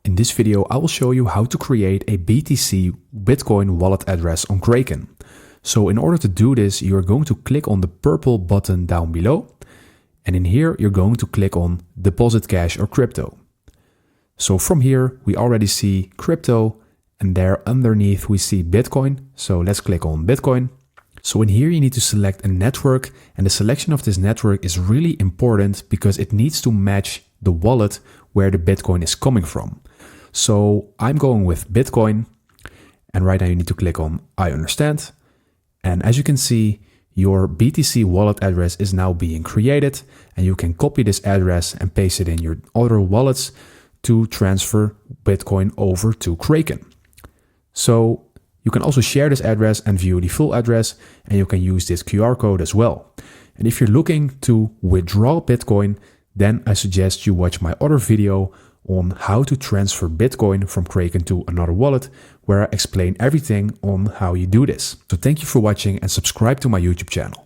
In this video, I will show you how to create a BTC Bitcoin wallet address on Kraken. So in order to do this, you're going to click on the purple button down below. And in here, you're going to click on Deposit Cash or Crypto. So from here, we already see crypto, and there underneath we see Bitcoin. So let's click on Bitcoin. So in here, you need to select a network, and the selection of this network is really important because it needs to match the wallet where the Bitcoin is coming from. So I'm going with Bitcoin, and right now you need to click on I understand. And as you can see, your BTC wallet address is now being created, and you can copy this address and paste it in your other wallets to transfer Bitcoin over to Kraken. So you can also share this address and view the full address, and you can use this QR code as well. And if you're looking to withdraw Bitcoin, then I suggest you watch my other video on how to transfer Bitcoin from Kraken to another wallet, where I explain everything on how you do this. So thank you for watching and subscribe to my YouTube channel.